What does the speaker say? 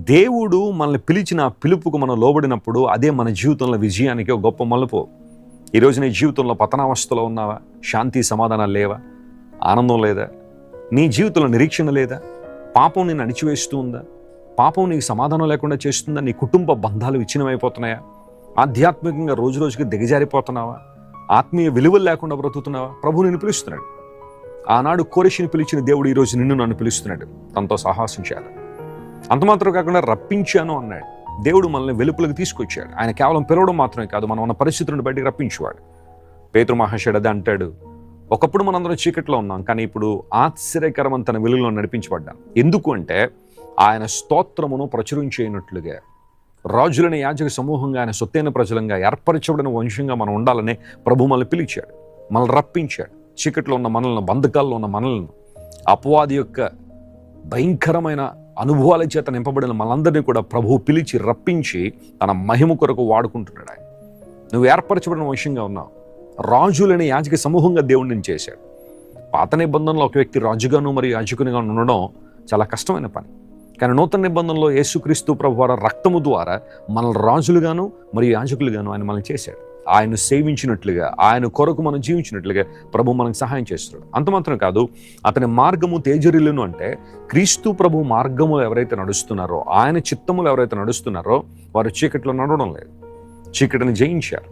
దేవుడు మనల్ని పిలిచిన పిలుపుకు మనం లోబడినప్పుడు అదే మన జీవితంలో విజయానికి ఒక గొప్ప మలుపు. ఈరోజు నీ జీవితంలో పతనావస్థలో ఉన్నావా? శాంతి సమాధానాలు లేవా? ఆనందం లేదా? నీ జీవితంలో నిరీక్షణ లేదా? పాపం నిన్ను అణిచివేస్తూ ఉందా? పాపం నీకు సమాధానం లేకుండా చేస్తుందా? నీ కుటుంబ బంధాలు విచ్ఛిన్నమైపోతున్నాయా? ఆధ్యాత్మికంగా రోజు రోజుకి దిగజారిపోతున్నావా? ఆత్మీయ విలువలు లేకుండా బ్రతుకుతున్నావా? ప్రభు నిన్ను పిలుస్తున్నాడు. ఆనాడు కోరెషిని పిలిచిన దేవుడు ఈరోజు నిన్ను నన్ను పిలుస్తున్నాడు తనతో సాహసించాలి. అంత మాత్రం కాకుండా రప్పించాను అన్నాడు. దేవుడు మనల్ని వెలుపులకు తీసుకొచ్చాడు. ఆయన కేవలం పిలవడం మాత్రమే కాదు, మనం ఉన్న పరిస్థితులను బయటికి రప్పించేవాడు. పేతురు మహాశయుడు అదే అంటాడు, ఒకప్పుడు మనందరం చీకట్లో ఉన్నాం, కానీ ఇప్పుడు ఆశ్చర్యకరమైన తన వెలుగులో నడిపించబడ్డాం. ఎందుకు అంటే ఆయన స్తోత్రమును ప్రచురించేయనట్లుగా రాజులని యాజక సమూహంగా ఆయన సొత్తైన ప్రజలంగా ఏర్పరచబడిన వంశంగా మనం ఉండాలనే ప్రభు మనల్ని పిలిచాడు, మనల్ని రప్పించాడు. చీకట్లో ఉన్న మనల్ని, బంధకాల్లో ఉన్న మనల్ని, అపవాది యొక్క భయంకరమైన అనుభవాల చేత నింపబడిన మనందరినీ కూడా ప్రభువు పిలిచి రప్పించి తన మహిమ కొరకు వాడుకుంటున్నాడు. ఆయన నువ్వు ఏర్పరచబడిన వంశంగా ఉన్నావు. రాజులని యాజక సమూహంగా దేవుడిని చేశాడు. పాత నిబంధనలో ఒక వ్యక్తి రాజుగాను మరియు యాజకునిగా ఉండడం చాలా కష్టమైన పని. కానీ నూతన నిబంధనలో యేసుక్రీస్తు ప్రభు వారి రక్తము ద్వారా మనల్ని రాజులుగాను మరియు యాజకులుగాను ఆయన మనల్ని చేశాడు. ఆయన సేవించినట్లుగా, ఆయన కొరకు మనం జీవించినట్లుగా ప్రభు మనకు సహాయం చేస్తున్నాడు. అంత మాత్రం కాదు, అతని మార్గము తేజరిల్లును అంటే క్రీస్తు ప్రభు మార్గములు ఎవరైతే నడుస్తున్నారో, ఆయన చిత్తములు ఎవరైతే నడుస్తున్నారో వారు చీకట్లో నడవడం లేదు, చీకటిని జయించారు.